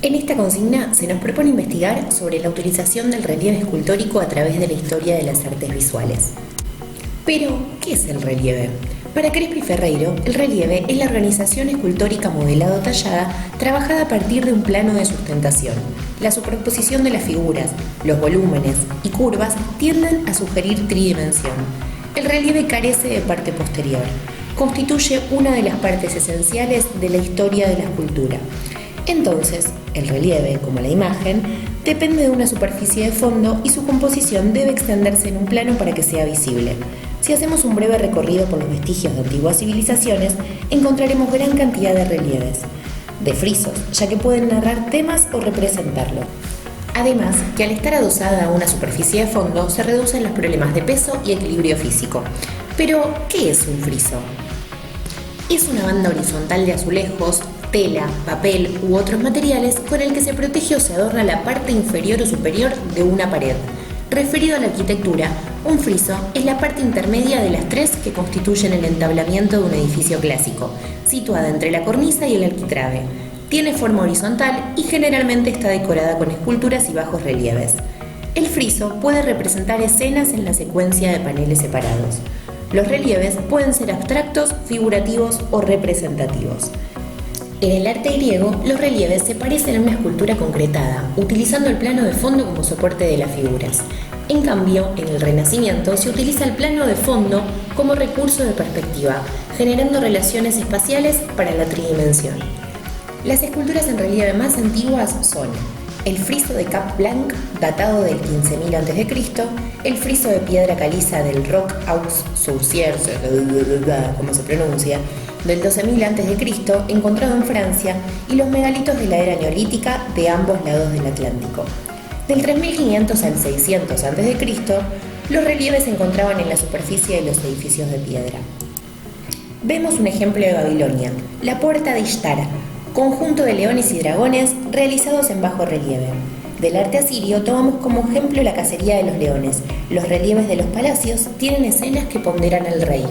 En esta consigna se nos propone investigar sobre la utilización del relieve escultórico a través de la historia de las artes visuales. Pero, ¿qué es el relieve? Para Crespi Ferreiro, el relieve es la organización escultórica modelada o tallada trabajada a partir de un plano de sustentación. La superposición de las figuras, los volúmenes y curvas tienden a sugerir tridimensión. El relieve carece de parte posterior. Constituye una de las partes esenciales de la historia de la escultura. Entonces, el relieve, como la imagen, depende de una superficie de fondo y su composición debe extenderse en un plano para que sea visible. Si hacemos un breve recorrido por los vestigios de antiguas civilizaciones, encontraremos gran cantidad de relieves, de frisos, ya que pueden narrar temas o representarlo. Además, que al estar adosada a una superficie de fondo, se reducen los problemas de peso y equilibrio físico. Pero, ¿qué es un friso? Es una banda horizontal de azulejos, tela, papel u otros materiales con el que se protege o se adorna la parte inferior o superior de una pared. Referido a la arquitectura, un friso es la parte intermedia de las tres que constituyen el entablamiento de un edificio clásico, situada entre la cornisa y el arquitrabe. Tiene forma horizontal y generalmente está decorada con esculturas y bajos relieves. El friso puede representar escenas en la secuencia de paneles separados. Los relieves pueden ser abstractos, figurativos o representativos. En el arte griego, los relieves se parecen a una escultura concretada, utilizando el plano de fondo como soporte de las figuras. En cambio, en el Renacimiento se utiliza el plano de fondo como recurso de perspectiva, generando relaciones espaciales para la tridimensión. Las esculturas en relieve más antiguas son el friso de Cap Blanc, datado del 15.000 a.C., el friso de piedra caliza del Roc aux Sourcières, como se pronuncia, del 12.000 a.C., encontrado en Francia, y los megalitos de la era neolítica de ambos lados del Atlántico. Del 3500 al 600 a.C., los relieves se encontraban en la superficie de los edificios de piedra. Vemos un ejemplo de Babilonia, la puerta de Ishtar, conjunto de leones y dragones realizados en bajo relieve. Del arte asirio tomamos como ejemplo la cacería de los leones. Los relieves de los palacios tienen escenas que ponderan al rey.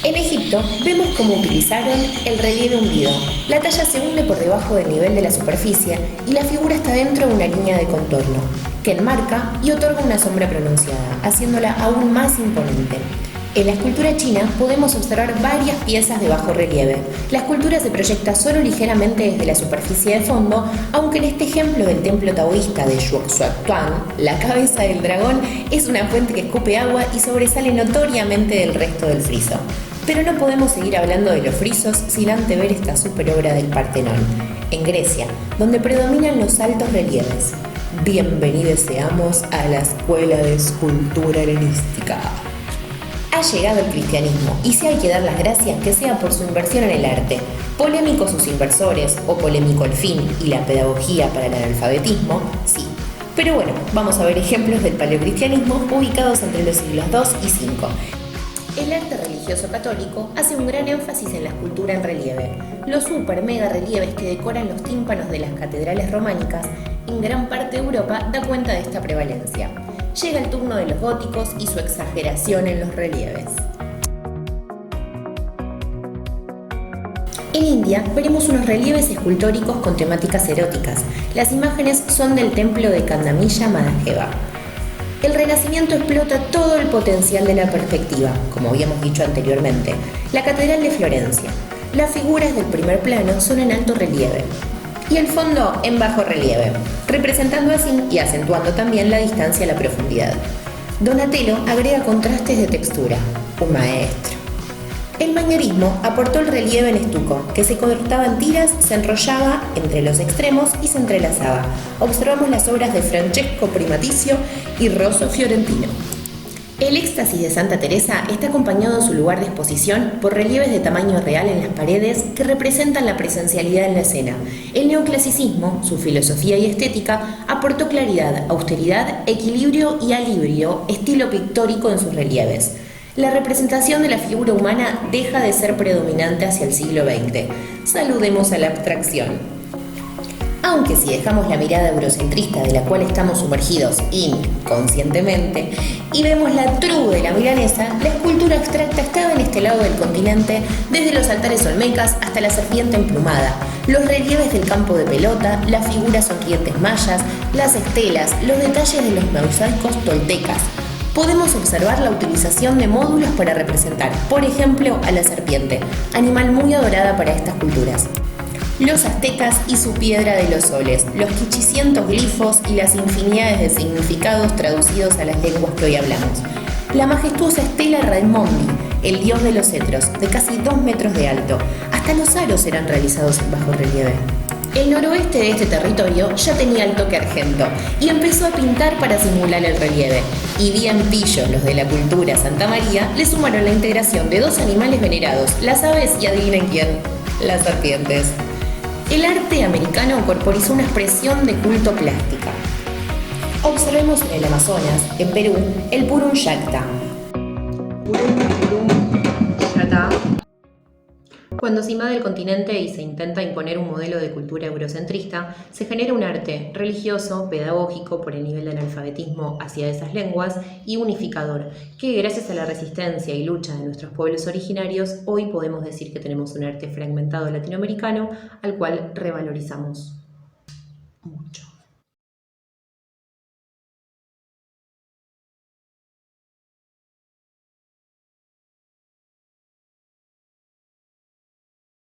En Egipto vemos cómo utilizaron el relieve hundido. La talla se hunde por debajo del nivel de la superficie y la figura está dentro de una línea de contorno, que enmarca y otorga una sombra pronunciada, haciéndola aún más imponente. En la escultura china podemos observar varias piezas de bajo relieve. La escultura se proyecta solo ligeramente desde la superficie de fondo, aunque en este ejemplo del templo taoísta de Xuanzang, la cabeza del dragón es una fuente que escupe agua y sobresale notoriamente del resto del friso. Pero no podemos seguir hablando de los frisos sin antes ver esta superobra del Partenón, en Grecia, donde predominan los altos relieves. Bienvenidos seamos a la escuela de escultura helenística. Ha llegado el cristianismo y si hay que dar las gracias que sea por su inversión en el arte. Polémicos sus inversores o polémico el fin y la pedagogía para el analfabetismo, sí. Pero bueno, vamos a ver ejemplos del paleocristianismo ubicados entre los siglos II y V. El arte religioso católico hace un gran énfasis en la escultura en relieve. Los super mega relieves que decoran los tímpanos de las catedrales románicas en gran parte de Europa da cuenta de esta prevalencia. Llega el turno de los góticos y su exageración en los relieves. En India veremos unos relieves escultóricos con temáticas eróticas. Las imágenes son del templo de Kandamilla Madhava. El Renacimiento explota todo el potencial de la perspectiva, como habíamos dicho anteriormente. La Catedral de Florencia. Las figuras del primer plano son en alto relieve y el fondo en bajo relieve, representando así y acentuando también la distancia a la profundidad. Donatello agrega contrastes de textura, un maestro. El manierismo aportó el relieve en estuco, que se cortaba en tiras, se enrollaba entre los extremos y se entrelazaba. Observamos las obras de Francesco Primaticcio y Rosso Fiorentino. El éxtasis de Santa Teresa está acompañado en su lugar de exposición por relieves de tamaño real en las paredes que representan la presencialidad en la escena. El neoclasicismo, su filosofía y estética, aportó claridad, austeridad, equilibrio y alivio, estilo pictórico en sus relieves. La representación de la figura humana deja de ser predominante hacia el siglo XX. Saludemos a la abstracción. Aunque si dejamos la mirada eurocentrista de la cual estamos sumergidos inconscientemente y vemos la true de la milanesa, la escultura abstracta estaba en este lado del continente, desde los altares olmecas hasta la serpiente emplumada, los relieves del campo de pelota, las figuras sonrientes mayas, las estelas, los detalles de los mosaicos toltecas. Podemos observar la utilización de módulos para representar, por ejemplo, a la serpiente, animal muy adorada para estas culturas. Los aztecas y su piedra de los soles, los quichicientos glifos y las infinidades de significados traducidos a las lenguas que hoy hablamos. La majestuosa estela Raimondi, el dios de los cetros, de casi 2 metros de alto. Hasta los aros eran realizados en bajo relieve. El noroeste de este territorio ya tenía el toque argento y empezó a pintar para simular el relieve. Y bien pillos los de la cultura Santa María le sumaron la integración de 2 animales venerados, las aves y adivinen quién, las serpientes. El arte americano corporizó una expresión de culto plástica. Observemos en el Amazonas, en Perú, el Purun Yacta. Cuando se invade el continente y se intenta imponer un modelo de cultura eurocentrista, se genera un arte religioso, pedagógico por el nivel de analfabetismo hacia esas lenguas y unificador, que gracias a la resistencia y lucha de nuestros pueblos originarios, hoy podemos decir que tenemos un arte fragmentado latinoamericano al cual revalorizamos mucho.